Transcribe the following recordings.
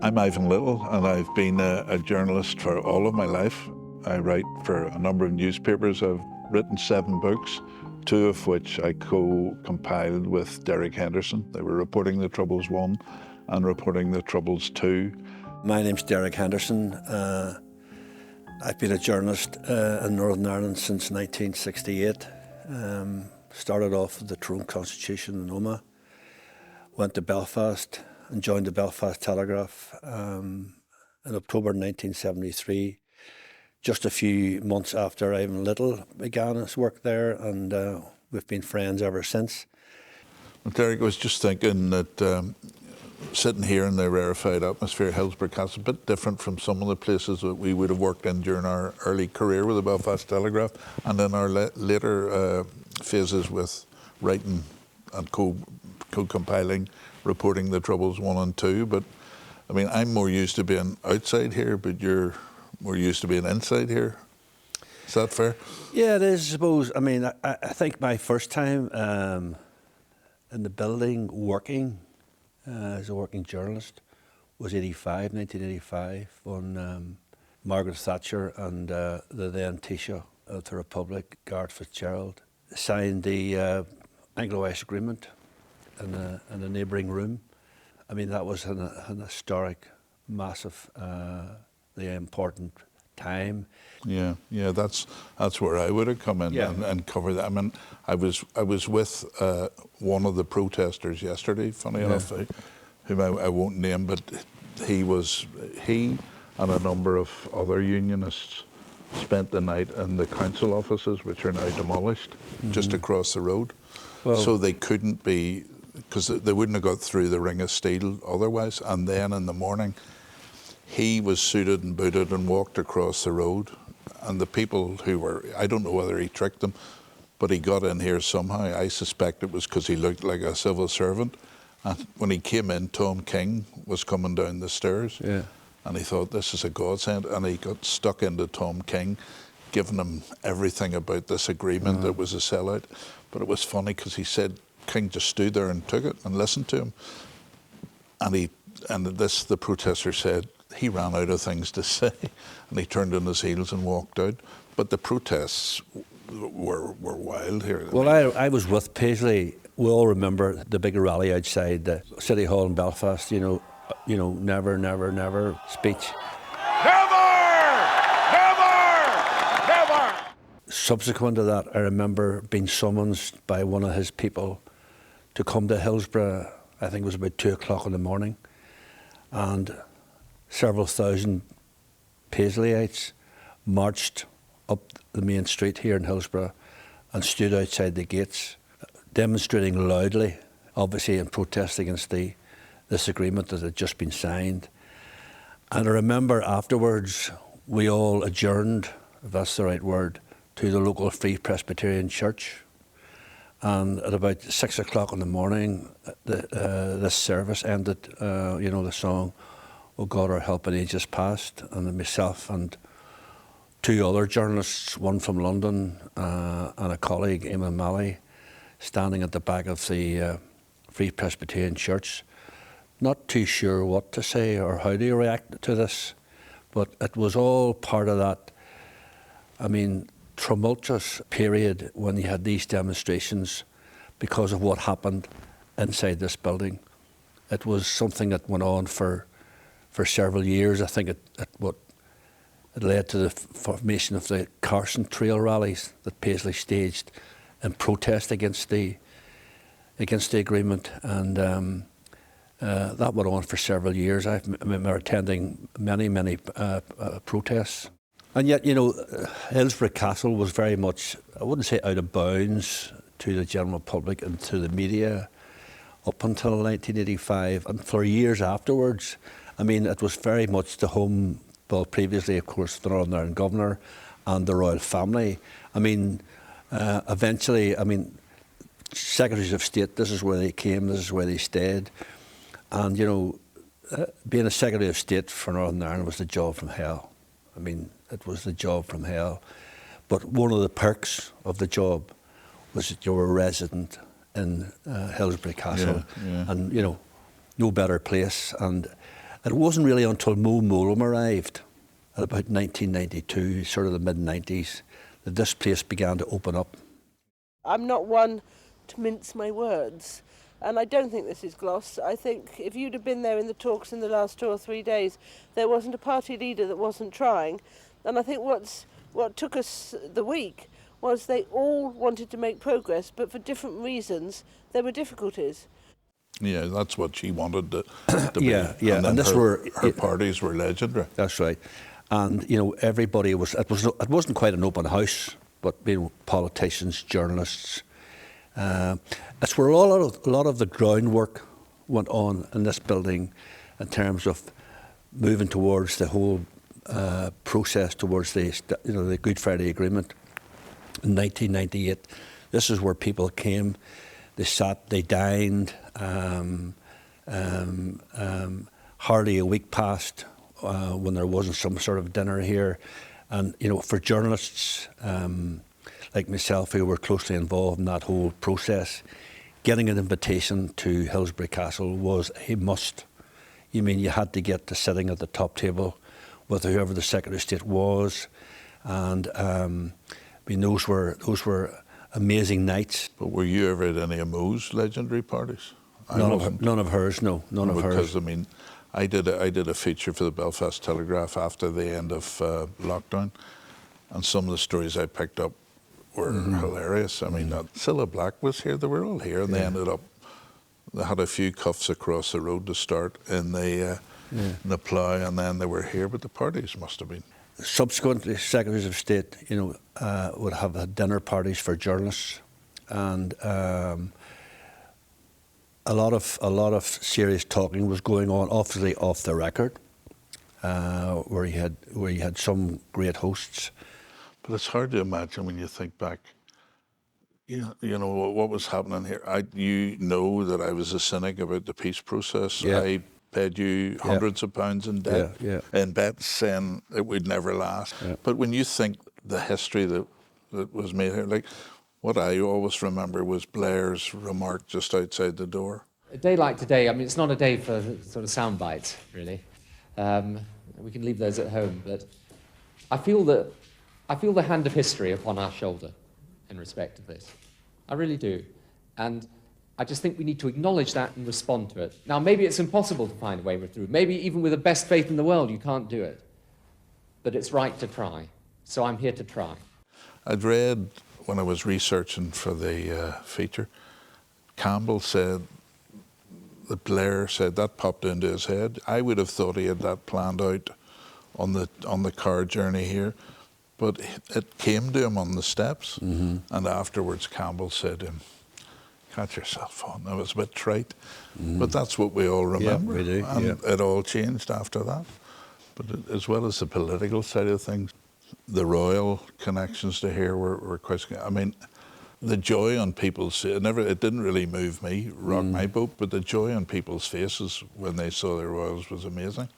I'm Ivan Little, and I've been a journalist for all of my life. I write for a number of newspapers. I've written 7 books, 2 of which I co-compiled with Deric Henderson. They were Reporting the Troubles 1 and Reporting the Troubles 2. My name's Deric Henderson. I've been a journalist in Northern Ireland since 1968. Started off with the Tyrone Constitution in Omagh, went to Belfast and joined the Belfast Telegraph in October 1973, just a few months after Ivan Little began his work there, and we've been friends ever since. Well, Deric, I was just thinking that sitting here in the rarefied atmosphere of Hillsborough Castle, a bit different from some of the places that we would have worked in during our early career with the Belfast Telegraph, and in our later phases with writing and co-compiling Reporting the Troubles 1 and 2. But I mean, I'm more used to being outside here, but you're more used to being inside here. Is that fair? Yeah, it is, I suppose. I mean, I think my first time in the building working as a working journalist was 1985, when Margaret Thatcher and the then Taoiseach of the Republic, Garth Fitzgerald, signed the Anglo-Irish Agreement in a neighbouring room. I mean, that was an historic, massive, important time. Yeah, that's where I would have come in and covered that. I mean, I was with one of the protesters yesterday, funny enough, whom I won't name, but he and a number of other unionists spent the night in the council offices, which are now demolished, just across the road. Well, so they couldn't be, because they wouldn't have got through the ring of steel otherwise. And then in the morning, he was suited and booted and walked across the road. And the people who were, I don't know whether he tricked them, but he got in here somehow. I suspect it was because he looked like a civil servant. And when he came in, Tom King was coming down the stairs. Yeah. And he thought, this is a godsend. And he got stuck into Tom King, giving him everything about this agreement that was a sellout. But it was funny because he said King just stood there and took it and listened to him. And the protester said, he ran out of things to say, and he turned on his heels and walked out. But the protests were wild here. Well, I was with Paisley. We all remember the big rally outside the City Hall in Belfast, you know, never, never, never speech. Never! Subsequent to that, I remember being summoned by one of his people to come to Hillsborough. I think it was about 2 o'clock in the morning, and several thousand Paisleyites marched up the main street here in Hillsborough and stood outside the gates, demonstrating loudly, obviously in protest against this agreement that had just been signed. And I remember afterwards we all adjourned, if that's the right word, to the local Free Presbyterian Church. And at about 6 o'clock in the morning, this service ended, the song, "Oh God, Our Help in Ages Past," and myself and 2 other journalists, one from London and a colleague, Eamon Malley, standing at the back of the Free Presbyterian Church, not too sure what to say or how to react to this, but it was all part of that, tumultuous period when you had these demonstrations because of what happened inside this building. It was something that went on for several years. I think it led to the formation of the Carson Trail rallies that Paisley staged in protest against the agreement, and that went on for several years. I remember attending many protests. And yet, Hillsborough Castle was very much, I wouldn't say out of bounds to the general public and to the media up until 1985, and for years afterwards. It was very much the home, well, previously, of course, the Northern Ireland Governor and the royal family. Eventually, secretaries of state, this is where they came, this is where they stayed. And, being a secretary of state for Northern Ireland was the job from hell. It was the job from hell. But one of the perks of the job was that you were a resident in Hillsborough Castle, and no better place. And It wasn't really until Mo Mowlam arrived at about 1992, sort of the mid-90s, that this place began to open up. I'm not one to mince my words, and I don't think this is gloss. I think if you'd have been there in the talks in the last 2 or 3 days, there wasn't a party leader that wasn't trying. And I think what took us the week was they all wanted to make progress, but for different reasons there were difficulties. Yeah, that's what she wanted to be. Yeah, And then her parties were legendary. That's right. And, everybody was, it wasn't quite an open house, but, politicians, journalists. It's where a lot of the groundwork went on in this building in terms of moving towards the whole process towards the Good Friday Agreement in 1998. This is where people came, they sat, they dined. Hardly a week passed when there wasn't some sort of dinner here. And, for journalists like myself who were closely involved in that whole process, getting an invitation to Hillsborough Castle was a must. You had to get to sitting at the top table with whoever the Secretary of State was. And those were amazing nights. But were you ever at any of Mo's legendary parties? None of hers, no. None of hers. Because, I did a feature for the Belfast Telegraph after the end of lockdown, and some of the stories I picked up were hilarious. Cilla Black was here, they were all here, and they had a few cuffs across the road to start in the plough, and then they were here, but the parties must have been. Subsequently, Secretaries of State, would have dinner parties for journalists, and a lot of serious talking was going on, obviously off the record, where you had some great hosts. But it's hard to imagine when you think back. What was happening here. You know that I was a cynic about the peace process. Yeah. I paid you hundreds of pounds in debt, in bets, saying it would never last. Yeah. But when you think the history that was made here, like what I always remember was Blair's remark just outside the door. A day like today, it's not a day for sort of sound bites, really. We can leave those at home, but I feel the hand of history upon our shoulder in respect of this. I really do. And I just think we need to acknowledge that and respond to it. Now, maybe it's impossible to find a way through. Maybe even with the best faith in the world, you can't do it. But it's right to try. So I'm here to try. I'd read, when I was researching for the feature, Campbell said that Blair said that popped into his head. I would have thought he had that planned out on the car journey here. But it came to him on the steps, and afterwards Campbell said to him, "Catch yourself on." That was a bit trite, but that's what we all remember. Yeah, we do. And it all changed after that. But as well as the political side of things, the royal connections to here were quite. The joy on people's it didn't really move me, rock my boat, but the joy on people's faces when they saw the royals was amazing.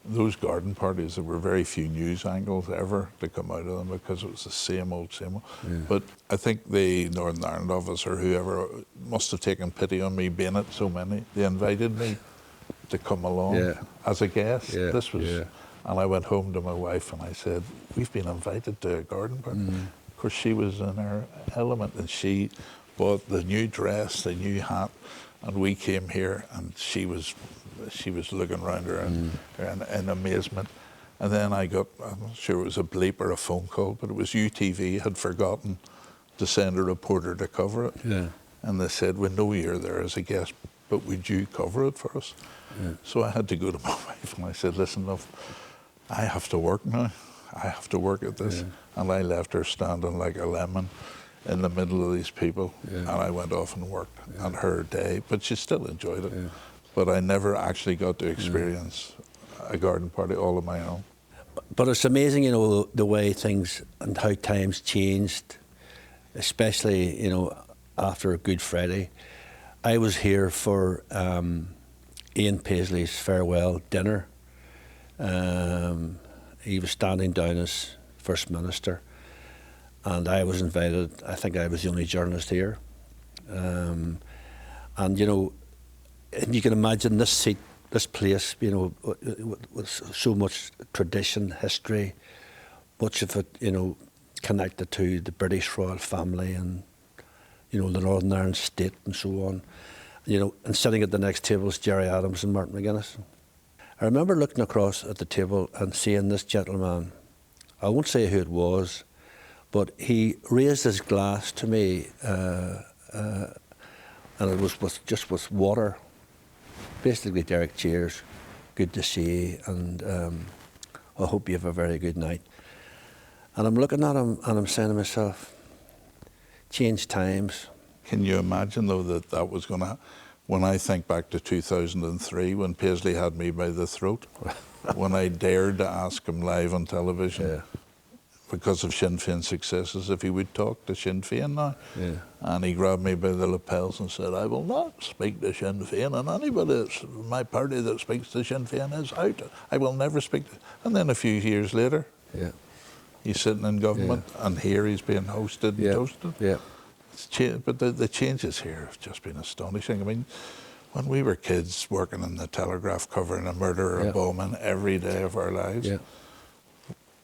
Those garden parties, there were very few news angles ever to come out of them because it was the same old. Yeah. But I think the Northern Ireland office or whoever must have taken pity on me being at so many. They invited me to come along as a guest. Yeah. And I went home to my wife and I said, "We've been invited to a garden party." Of course, she was in her element and she bought the new dress, the new hat, and we came here and she was looking around her in amazement. And then I'm not sure it was a bleep or a phone call, but it was UTV had forgotten to send a reporter to cover it. Yeah. And they said, "We know you're there as a guest, but would you cover it for us?" Yeah. So I had to go to my wife and I said, "Listen, love, I have to work now. I have to work at this." Yeah. And I left her standing like a lemon in the middle of these people. Yeah. And I went off and worked on her day, but she still enjoyed it. Yeah. But I never actually got to experience a garden party all on my own. But it's amazing, the way things and how times changed, especially, after Good Friday. I was here for Ian Paisley's farewell dinner. He was standing down as First Minister, and I was invited. I think I was the only journalist here. And you can imagine this seat this place, you know, with so much tradition, history, much of it, you know, connected to the British royal family and, you know, the Northern Ireland state and so on. You know, and sitting at the next table is Gerry Adams and Martin McGuinness. I remember looking across at the table and seeing this gentleman. I won't say who it was, but he raised his glass to me, and it was just with water. Basically, Deric, cheers, good to see you, and I hope you have a very good night. And I'm looking at him and I'm saying to myself, change times. Can you imagine, though, that was going to... When I think back to 2003, when Paisley had me by the throat, when I dared to ask him live on television, because of Sinn Féin's successes, if he would talk to Sinn Féin now. And he grabbed me by the lapels and said, I will not speak to Sinn Féin, and anybody that's my party that speaks to Sinn Féin is out. I will never speak to... And then a few years later, he's sitting in government, and here he's being hosted and toasted. But the changes here have just been astonishing. I mean, when we were kids working in the Telegraph covering a murder or a bombing every day of our lives,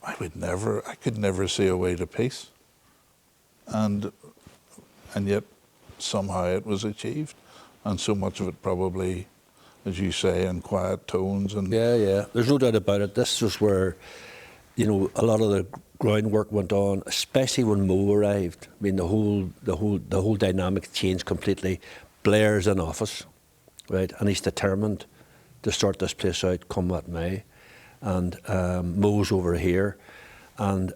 I could never see a way to peace. And yet somehow it was achieved. And so much of it probably, as you say, in quiet tones. And there's no doubt about it. This was where, you know, a lot of the groundwork went on, especially when Mo arrived. I mean, the whole dynamic changed completely. Blair's in office, right, and he's determined to start this place out come what may. And Mo's over here, and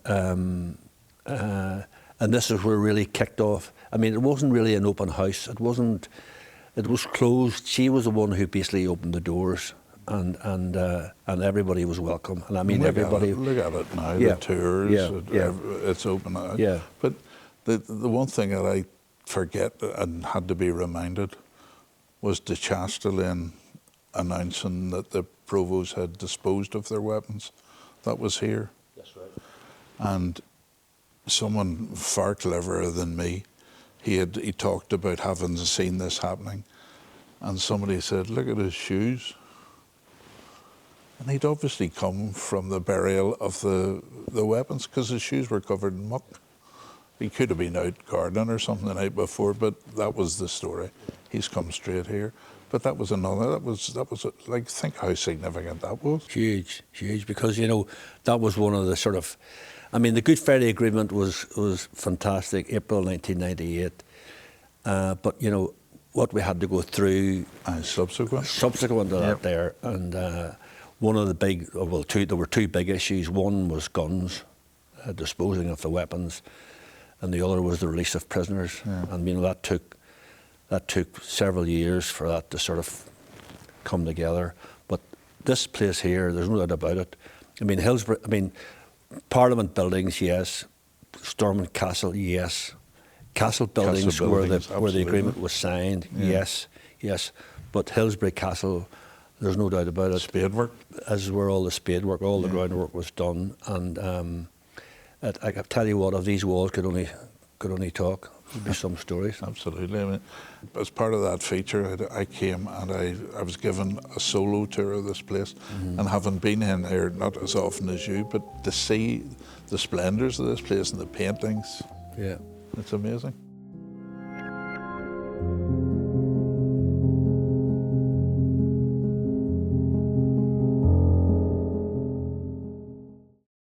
this is where it really kicked off. I mean, it wasn't really an open house. It wasn't. It was closed. She was the one who basically opened the doors. And everybody was welcome, and I mean everybody. Look at it now. The tours. It's open now. But the one thing that I forget and had to be reminded was the Chastelaine announcing that the provost had disposed of their weapons. That was here. That's right. And someone far cleverer than me, he talked about having seen this happening, and somebody said, "Look at his shoes." And he'd obviously come from the burial of the weapons, because his shoes were covered in muck. He could have been out gardening or something the night before, but that was the story. He's come straight here. But that was another. That was like, think how significant that was. Huge, because, you know, that was one of the sort of, I mean, the Good Friday Agreement was fantastic, April 1998. But, you know, what we had to go through subsequent to that there, and one of the big, well, there were two big issues. One was guns, disposing of the weapons, and the other was the release of prisoners. And, you know, that took several years for that to sort of come together. But this place here, there's no doubt about it. I mean, Hillsborough, I mean, Parliament buildings, yes. Stormont Castle, yes. Castle buildings, where the agreement was signed, yes. But Hillsborough Castle, there's no doubt about it. Spade work. As where all the spade work, all the groundwork was done. And I can tell you what, if these walls could only talk, there'd be some stories. Absolutely. I mean, as part of that feature, I came and I was given a solo tour of this place. And having been in here, not as often as you, but to see the splendours of this place and the paintings, it's amazing.